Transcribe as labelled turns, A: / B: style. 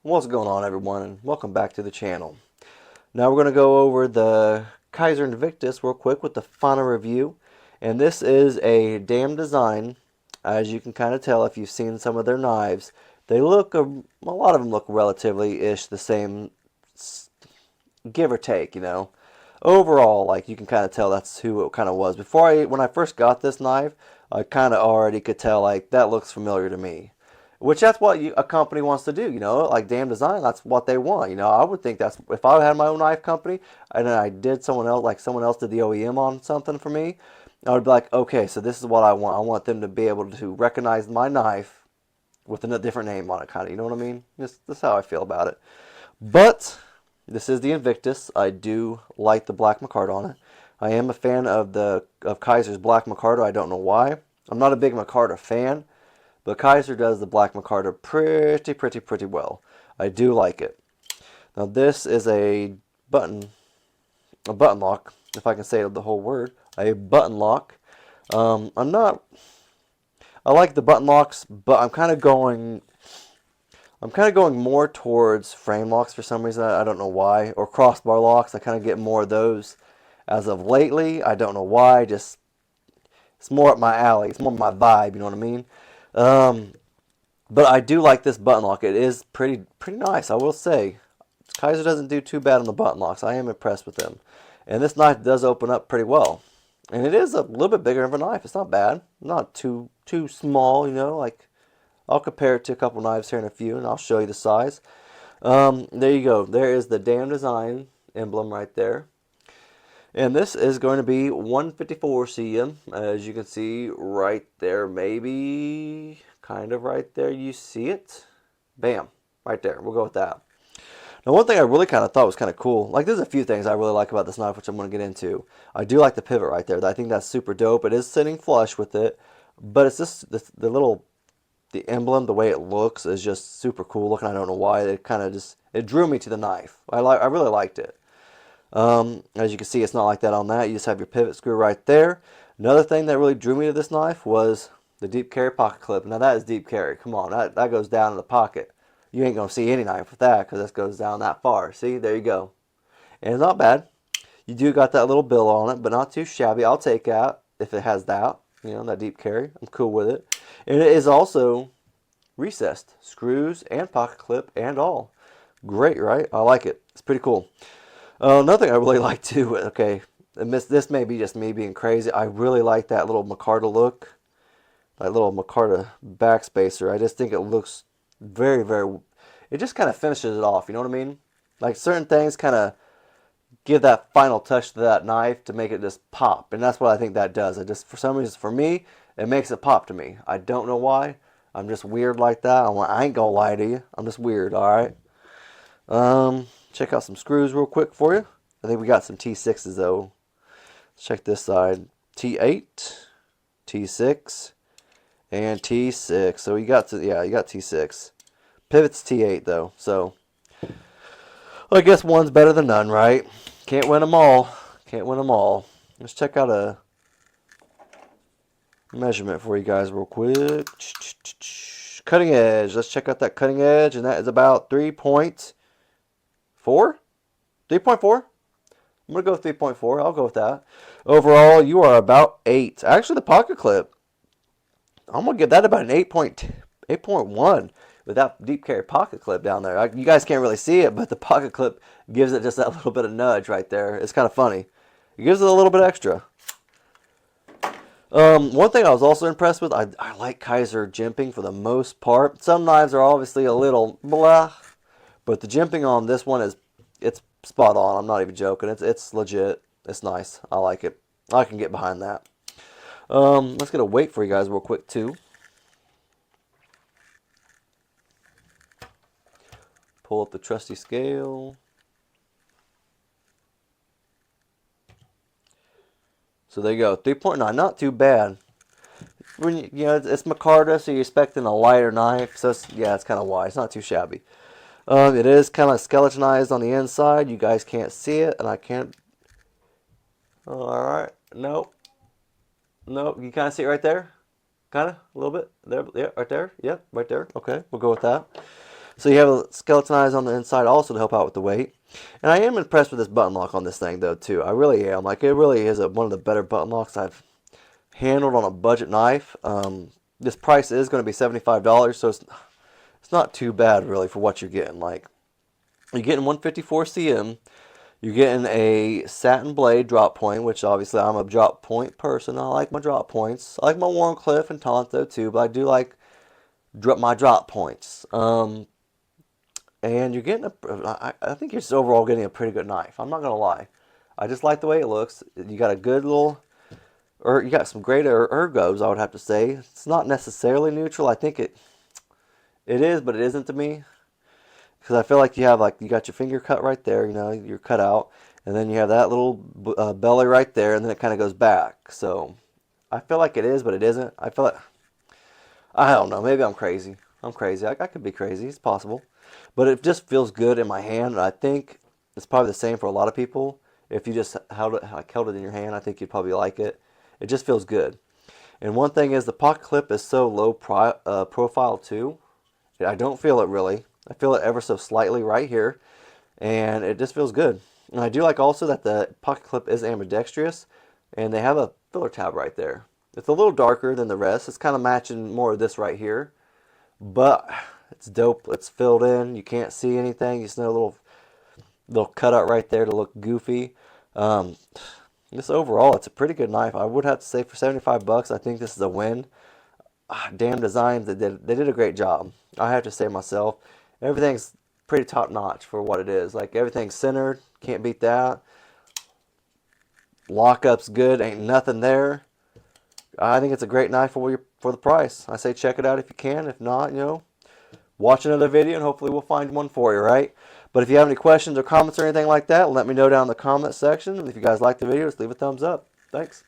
A: What's going on, everyone, and welcome back to the channel. Now we're going to go over the Kizer Invictus real quick with the final review. And this is a damn design. As you can kind of tell if you've seen some of their knives, they look, a lot of them look relatively-ish the same, give or take, you know. Overall, like, you can kind of tell that's who it kind of was. When I first got this knife, I kind of already could tell, like, that looks familiar to me. Which that's what a company wants to do, you know, like damn design, that's what they want, you know. I would think that's, if I had my own knife company and then I did someone else did the OEM on something for me, I would be like, okay, so this is what I want. I want them to be able to recognize my knife with a different name on it, kind of, you know what I mean? That's how I feel about it. But this is the Invictus. I do like the black micarta on it. I am a fan of Kizer's black micarta. I don't know why. I'm not a big micarta fan, but Kizer does the black micarta pretty well. I do like it. Now this is a button lock, if I can say the whole word, a button lock. I'm not. I like the button locks, but I'm kind of going more towards frame locks for some reason. I don't know why, or crossbar locks. I kind of get more of those as of lately. I don't know why. Just it's more up my alley. It's more my vibe. You know what I mean? But I do like this button lock. It is pretty nice, I will say. Kizer doesn't do too bad on the button locks. I am impressed with them. And this knife does open up pretty well. And it is a little bit bigger of a knife. It's not bad. Not too small, you know. Like, I'll compare it to a couple knives here in a few, and I'll show you the size. There you go. There is the damn design emblem right there. And this is going to be 154 cm, as you can see right there, maybe kind of right there. You see it? Bam, right there. We'll go with that. Now, one thing I really kind of thought was kind of cool, like there's a few things I really like about this knife, which I'm going to get into. I do like the pivot right there. I think that's super dope. It is sitting flush with it, but it's just the emblem, the way it looks is just super cool looking. I don't know why. It drew me to the knife. I really liked it. As you can see, it's not like that on that. You just have your pivot screw right there. Another thing that really drew me to this knife was the deep carry pocket clip. Now that is deep carry. Come on, that goes down in the pocket. You ain't going to see any knife with that because this goes down that far. See, there you go. And it's not bad. You do got that little bill on it, but not too shabby. I'll take that if it has that, you know, that deep carry. I'm cool with it. And it is also recessed. Screws and pocket clip and all. Great, right? I like it. It's pretty cool. Another thing I really like too, okay, and this may be just me being crazy, I really like that little micarta look. That little micarta backspacer. I just think it looks very, it just kind of finishes it off, you know what I mean? Like certain things kind of give that final touch to that knife to make it just pop. And that's what I think that does. It just, for some reason, for me, it makes it pop to me. I don't know why. I'm just weird like that. I ain't gonna lie to you. I'm just weird, alright? Check out some screws real quick for you. I think we got some T6s though. Let's check this side. T8, T6, and T6. So you got T6. Pivot's T8 though. So well, I guess one's better than none, right? Can't win them all. Can't win them all. Let's check out a measurement for you guys real quick. Cutting edge. Let's check out that cutting edge, and that is about 3.4. 3.4? I'm going to go with 3.4. I'll go with that. Overall, you are about 8. Actually, the pocket clip, I'm going to give that about an 8.1 with that deep carry pocket clip down there. You guys can't really see it, but the pocket clip gives it just that little bit of nudge right there. It's kind of funny. It gives it a little bit extra. One thing I was also impressed with, I like Kizer jimping for the most part. Some knives are obviously a little blah, but the jimping on this one it's spot on. I'm not even joking. It's legit. It's nice. I like it. I can get behind that. Let's get a weight for you guys real quick too. Pull up the trusty scale. So there you go, 3.9. Not too bad. When you know it's micarta, so you're expecting a lighter knife. So it's kind of why it's not too shabby. It is kind of skeletonized on the inside. You guys can't see it, and I can't. Alright, nope. Nope, you kind of see it right there? Kind of, a little bit. There, yeah, right there. Yep, right there. Okay, we'll go with that. So you have a skeletonized on the inside also to help out with the weight. And I am impressed with this button lock on this thing though too. I really am. Like, it really is one of the better button locks I've handled on a budget knife. This price is going to be $75, so it's not too bad really for what you're getting. Like, you're getting 154 cm. You're getting a satin blade drop point, which obviously I'm a drop point person. I like my drop points. I like my Warncliffe and Tonto too, but I do like my drop points. And you're getting I think you're just overall getting a pretty good knife. I'm not gonna lie. I just like the way it looks. You got a good little, or you got some great ergos, I would have to say. It's not necessarily neutral. I think it is, but it isn't to me. Because I feel like you got your finger cut right there, you know, you're cut out, and then you have that little belly right there, and then it kind of goes back. So I feel like it is, but it isn't. I feel like, I don't know, maybe I'm crazy. I'm crazy. I could be crazy. It's possible. But it just feels good in my hand, and I think it's probably the same for a lot of people. If you just held it in your hand, I think you'd probably like it. It just feels good. And one thing is the pocket clip is so low profile too. I don't feel it really. I feel it ever so slightly right here, and it just feels good. And I do like also that the pocket clip is ambidextrous, and they have a filler tab right there. It's a little darker than the rest. It's kind of matching more of this right here, but it's dope. It's filled in. You can't see anything. You just know a little cutout right there to look goofy. Just overall, it's a pretty good knife. I would have to say for 75 bucks, I think this is a win. Damn designs, they did a great job. I have to say myself. Everything's pretty top notch for what it is. Like, everything's centered. Can't beat that. Lockup's good. Ain't nothing there. I think it's a great knife for the price. I say check it out if you can. If not, you know, watch another video and hopefully we'll find one for you, right? But if you have any questions or comments or anything like that, let me know down in the comment section. And if you guys like the video, just leave a thumbs up. Thanks.